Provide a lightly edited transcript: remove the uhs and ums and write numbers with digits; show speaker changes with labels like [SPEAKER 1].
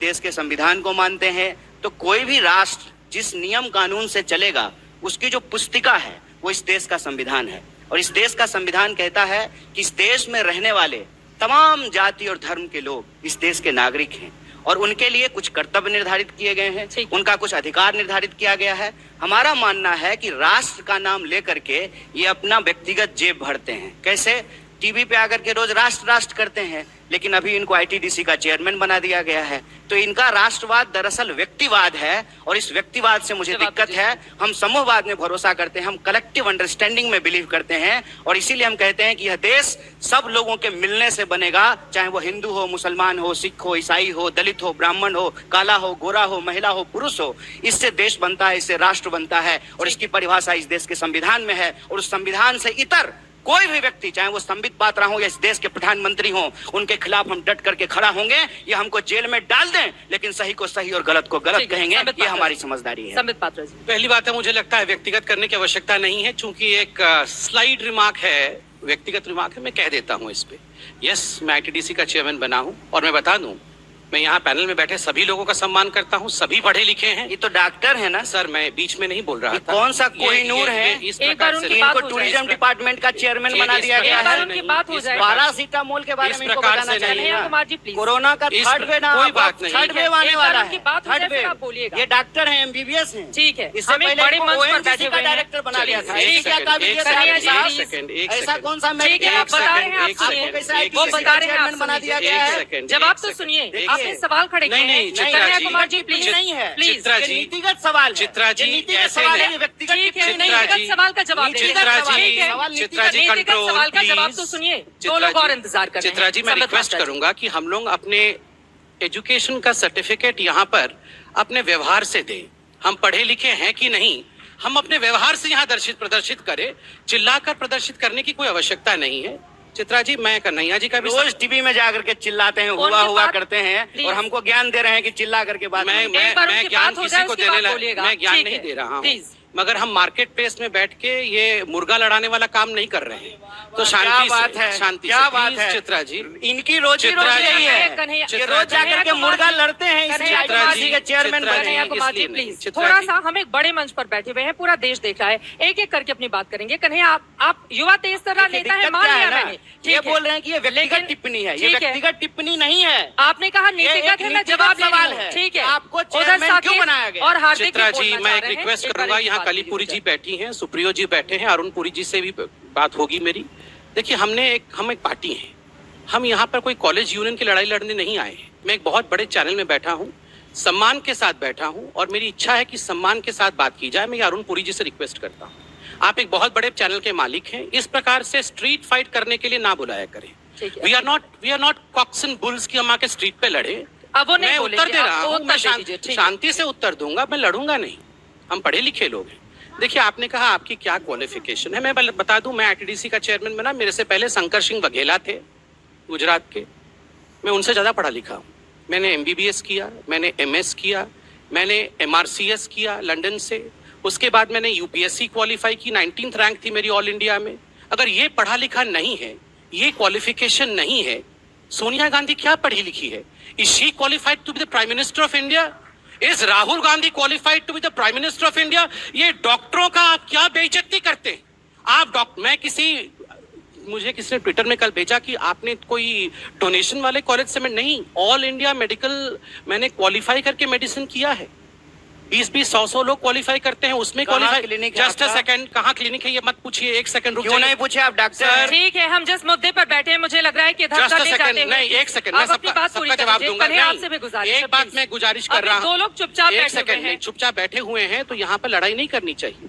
[SPEAKER 1] देश के संविधान को मानते हैं, तो कोई भी राष्ट्र जिस नियम कानून से चलेगा उसकी जो पुस्तिका है वो इस देश का संविधान है। और इस देश का संविधान कहता है कि इस देश में रहने वाले तमाम जाति और धर्म के लोग इस देश के नागरिक हैं और उनके लिए कुछ कर्तव्य निर्धारित किए गए हैं, उनका कुछ अधिकार निर्धारित किया गया है। हमारा मानना है कि राष्ट्र का नाम लेकर के ये अपना व्यक्तिगत जेब भरते हैं। कैसे? टीवी पे आकर के रोज राष्ट्र राष्ट्र करते हैं, लेकिन अभी इनको आईटीडीसी का चेयरमैन बना दिया गया है। तो इनका राष्ट्रवाद दरअसल व्यक्तिवाद है और इस व्यक्तिवाद से मुझे दिक्कत है। हम समूहवाद में भरोसा करते हैं, हम कलेक्टिव अंडरस्टैंडिंग में बिलीव करते हैं और इसीलिए हम कहते हैं कि यह देश सब लोगों के मिलने से बनेगा, चाहे वो हिंदू हो, मुसलमान हो, सिख हो, ईसाई हो, दलित हो, ब्राह्मण हो, काला हो, गोरा हो, महिला हो, पुरुष हो। इससे देश बनता है, इससे राष्ट्र बनता है और इसकी परिभाषा इस देश के संविधान में है। और उस संविधान से इतर कोई भी व्यक्ति, चाहे वो संबित पात्रा हो या इस देश के प्रधानमंत्री हो, उनके खिलाफ हम डट करके खड़ा होंगे। ये हमको जेल में डाल दें, लेकिन सही को सही और गलत को गलत कहेंगे। ये हमारी समझदारी है।
[SPEAKER 2] संबित पात्रा जी,
[SPEAKER 3] पहली बात है, मुझे लगता है व्यक्तिगत करने की आवश्यकता नहीं है, चूंकि एक स्लाइड रिमार्क है, व्यक्तिगत रिमार्क है, मैं कह देता हूँ इस पे। यस, मैं आईटीडीसी का चेयरमैन बना हूँ और मैं बता दूं, मैं यहाँ पैनल में बैठे सभी लोगों का सम्मान करता हूँ, सभी पढ़े लिखे हैं।
[SPEAKER 1] ये तो डॉक्टर है ना
[SPEAKER 3] सर, मैं बीच में नहीं बोल रहा था।
[SPEAKER 1] कौन सा कोहिनूर है?
[SPEAKER 3] इस प्रकार से
[SPEAKER 1] इनको टूरिज्म डिपार्टमेंट का चेयरमैन बना दिया गया है। पैरासीटामोल के बारे में इनको बताना चाहिए। कोरोना का थर्ड वेव,
[SPEAKER 3] कोई बात नहीं,
[SPEAKER 1] थर्ड वेव आने वाला है। थर्ड वेव, ये डॉक्टर हैं, एमबीबीएस हैं।
[SPEAKER 2] ठीक है,
[SPEAKER 1] इससे पहले ओएमजीसी का डायरेक्टर बना दिया था। ऐसा कौन सा बना दिया गया है?
[SPEAKER 2] जवाब तो सुनिए, आपने सवाल खड़े किए हैं। कन्हैया कुमार जी प्लीज,
[SPEAKER 1] नहीं है
[SPEAKER 2] प्लीज,
[SPEAKER 1] नीतिगत सवाल है।
[SPEAKER 3] चित्रा जी,
[SPEAKER 1] नीतिगत सवाल है, व्यक्तिगत
[SPEAKER 2] नीतिगत सवाल का जवाब दीजिए।
[SPEAKER 3] चित्रा जी,
[SPEAKER 2] नीतिगत सवाल का जवाब तो सुनिए, दो लोग और इंतजार कर रहे हैं।
[SPEAKER 3] चित्रा जी, मैं रिक्वेस्ट करूंगा कि हम लोग अपने एजुकेशन का सर्टिफिकेट यहाँ पर अपने व्यवहार से दें। हम पढ़े लिखे हैं कि नहीं, हम अपने व्यवहार से यहाँ प्रदर्शित करें। चिल्लाकर प्रदर्शित करने की कोई आवश्यकता नहीं है। चित्रा जी, मैं कन्हैया जी का भी
[SPEAKER 1] रोज टीवी में जाकर के चिल्लाते हैं, हुआ करते हैं और हमको ज्ञान दे रहे हैं कि चिल्ला करके बात।
[SPEAKER 3] मैं ज्ञान किसी को मैं ज्ञान नहीं दे रहा हूँ, मगर हम मार्केट प्लेस में बैठ के ये मुर्गा लड़ाने वाला काम नहीं कर रहे हैं। तो शांति
[SPEAKER 1] बात है,
[SPEAKER 3] शांति
[SPEAKER 1] क्या बात है
[SPEAKER 3] चित्रा जी?
[SPEAKER 1] इनकी रोजी यही है, ये रोज जाकर के मुर्गा लड़ते हैं, इसलिए आईटीडीसी के चेयरमैन बने।
[SPEAKER 2] कुमार जी प्लीज, थोड़ा सा, हम एक बड़े मंच पर बैठे हुए हैं, पूरा देश देख रहा है, एक एक करके अपनी बात करेंगे। कन्हैया, आप युवा तेज तरह नेता है, मान लिया मैंने।
[SPEAKER 1] ये बोल रहे हैं कि ये व्यक्तिगत टिप्पणी है, ये व्यक्तिगत टिप्पणी नहीं है।
[SPEAKER 2] आपने कहा नीतिगत है, मैं जवाब सवाल है। ठीक है,
[SPEAKER 1] आपको चेयरमैन क्यों बनाया गया?
[SPEAKER 3] और चित्रा जी, मैं एक रिक्वेस्ट करूंगा, यहाँ कलीपुरी जी बैठी हैं, सुप्रियो जी बैठे हैं, अरुण पुरी जी से भी बात होगी मेरी। देखिए, हम एक पार्टी हैं, हम यहाँ पर कोई कॉलेज यूनियन की लड़ाई लड़ने नहीं आए हैं। मैं एक बहुत बड़े चैनल में बैठा हूँ, सम्मान के साथ बैठा हूँ और मेरी इच्छा है कि सम्मान के साथ बात की जाए। मैं अरुण पुरी जी से रिक्वेस्ट करता हूँ, आप एक बहुत बड़े चैनल के मालिक हैं, इस प्रकार से स्ट्रीट फाइट करने के लिए ना बुलाया करें। We are not cocks and bulls की हम आके स्ट्रीट पे लड़े। मैं उत्तर दे रहा हूँ, मैं शांति से उत्तर दूंगा, मैं लड़ूंगा नहीं। हम पढ़े लिखे लोग हैं। देखिए, आपने कहा आपकी क्या क्वालिफिकेशन है, मैं बता दूं, मैं आईटीडीसी का चेयरमैन बना, मेरे से पहले शंकर सिंह वघेला थे गुजरात के, मैं उनसे ज्यादा पढ़ा लिखा हूँ। मैंने एमबीबीएस किया, मैंने एमएस किया, मैंने एमआरसीएस किया लंदन से, उसके बाद मैंने यूपीएससी क्वालिफाई की, 19th रैंक थी मेरी ऑल इंडिया में। अगर ये पढ़ा लिखा नहीं है, ये क्वालिफिकेशन नहीं है, सोनिया गांधी क्या पढ़ी लिखी है? Is she qualified to be the prime minister of India? Is Rahul Gandhi qualified to be the prime minister of India? ये डॉक्टरों का आप क्या बेइज्जती करते हैं? आप मुझे किसी ने ट्विटर में कल भेजा कि आपने कोई डोनेशन वाले कॉलेज से, मैं नहीं, ऑल इंडिया मेडिकल मैंने क्वालिफाई करके मेडिसिन किया है। 20-20, 100 लोग क्वालिफाई करते हैं, उसमें क्वालिफाई। जस्ट अ सेकंड, कहाँ क्लिनिक है ये मत पूछिए, एक सेकंड रुक,
[SPEAKER 1] क्यों नहीं पूछे आप डॉक्टर?
[SPEAKER 2] ठीक है, हम जिस मुद्दे पर बैठे हैं, मुझे लग रहा है कि
[SPEAKER 3] जस्ट अ सेकंड, नहीं, एक सेकंड, मैं सबका जवाब दूंगा। एक बात मैं गुजारिश कर रहा हूँ,
[SPEAKER 2] दो लोग चुपचाप
[SPEAKER 3] एक सेकंड, चुपचाप बैठे हुए हैं, तो यहाँ पर लड़ाई नहीं करनी चाहिए।